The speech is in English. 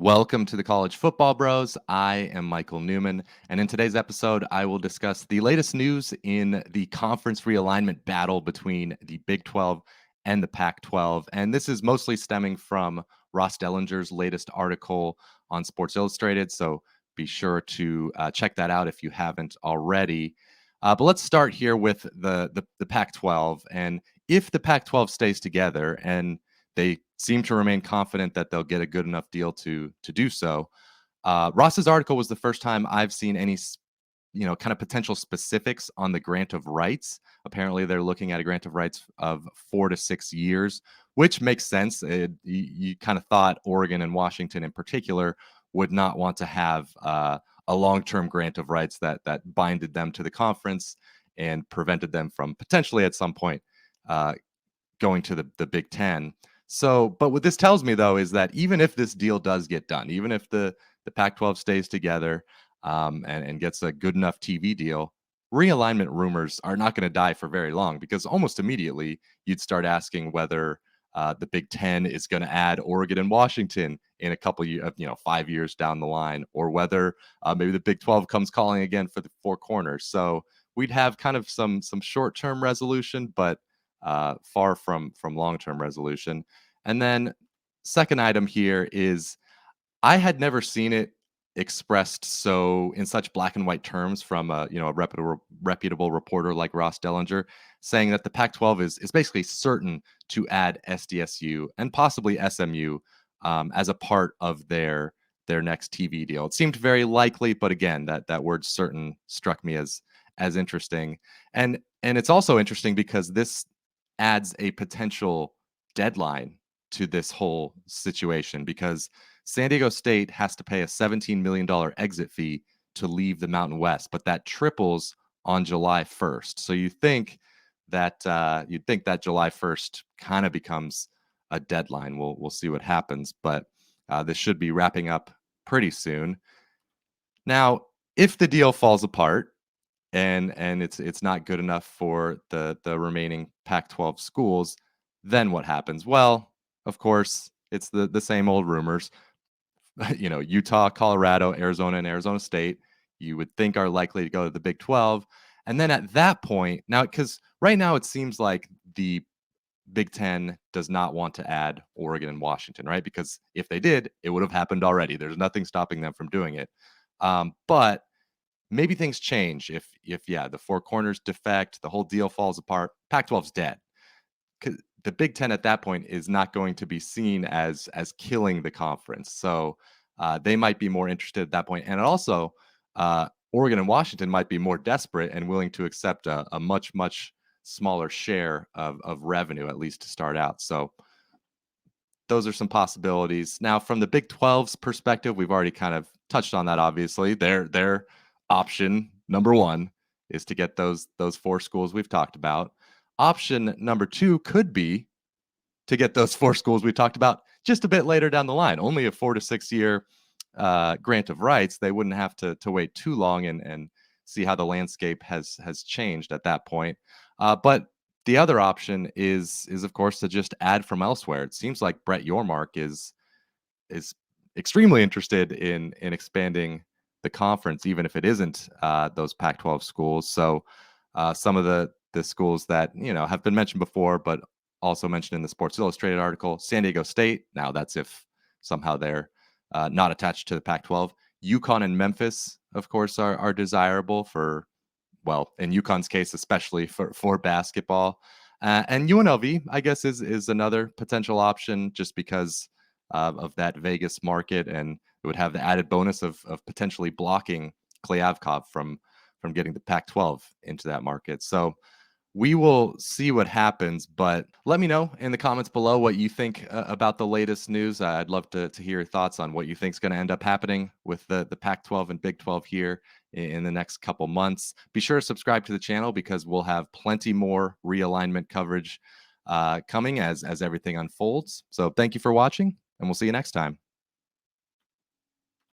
Welcome to the College Football Bros. I am Michael Newman, and in today's episode, I will discuss the latest news in the conference realignment battle between the Big 12 and the Pac-12. And this is mostly stemming from Ross Dellenger's latest article on Sports Illustrated. So be sure to check that out if you haven't already. But let's start here with the Pac-12. And if the Pac-12 stays together, and they seem to remain confident that they'll get a good enough deal to do so. Ross's article was the first time I've seen any, kind of potential specifics on the grant of rights. Apparently, they're looking at a grant of rights of 4 to 6 years, which makes sense. You kind of thought Oregon and Washington in particular would not want to have a long-term grant of rights that binded them to the conference and prevented them from potentially at some point going to the Big Ten. So, but what this tells me, though, is that even if this deal does get done, even if the Pac-12 stays together and gets a good enough TV deal, realignment rumors are not going to die for very long, because almost immediately you'd start asking whether the Big Ten is going to add Oregon and Washington in a couple years, 5 years down the line, or whether maybe the Big 12 comes calling again for the Four Corners. So we'd have kind of some short-term resolution, but far from long-term resolution. And then second item here is I had never seen it expressed so in such black and white terms from a reputable reporter like Ross Dellenger, saying that the Pac-12 is basically certain to add SDSU and possibly SMU as a part of their next TV deal. It seemed very likely, but again, that word "certain" struck me as interesting, and it's also interesting because this adds a potential deadline to this whole situation, because San Diego State has to pay a $17 million exit fee to leave the Mountain West, but that triples on July 1st. So you'd think that July 1st kind of becomes a deadline. We'll see what happens, but this should be wrapping up pretty soon. Now, if the deal falls apart, and it's not good enough for the remaining Pac-12 schools, then what happens? Well, of course, it's the same old rumors. Utah, Colorado, Arizona, and Arizona State, you would think are likely to go to the Big 12. And then at that point, now, because right now it seems like the Big 10 does not want to add Oregon and Washington, right? Because if they did, it would have happened already. There's nothing stopping them from doing it. But maybe things change if the Four Corners defect, the whole deal falls apart, Pac-12's dead. The Big Ten at that point is not going to be seen as killing the conference. So they might be more interested at that point. And also, Oregon and Washington might be more desperate and willing to accept a much, much smaller share of revenue, at least to start out. So those are some possibilities. Now, from the Big 12's perspective, we've already kind of touched on that, obviously. Their option number one is to get those four schools we've talked about. Option number two could be to get those four schools we talked about just a bit later down the line. Only a 4 to 6 year grant of rights. They wouldn't have to wait too long and see how the landscape has changed at that point. But the other option is of course to just add from elsewhere. It seems like Brett Yormark is extremely interested in expanding the conference, even if it isn't those Pac-12 schools. So some of the schools that have been mentioned before, but also mentioned in the Sports Illustrated article: San Diego State. Now that's if somehow they're not attached to the Pac-12. UConn and Memphis, of course, are desirable for, well, in UConn's case, especially for basketball. And UNLV, I guess, is another potential option, just because of that Vegas market, and it would have the added bonus of potentially blocking Klyavkov from getting the Pac-12 into that market. So we will see what happens, but let me know in the comments below what you think about the latest news. I'd love to hear your thoughts on what you think is going to end up happening with the Pac-12 and Big 12 here in the next couple months. Be sure to subscribe to the channel, because we'll have plenty more realignment coverage coming as everything unfolds. So thank you for watching, and we'll see you next time.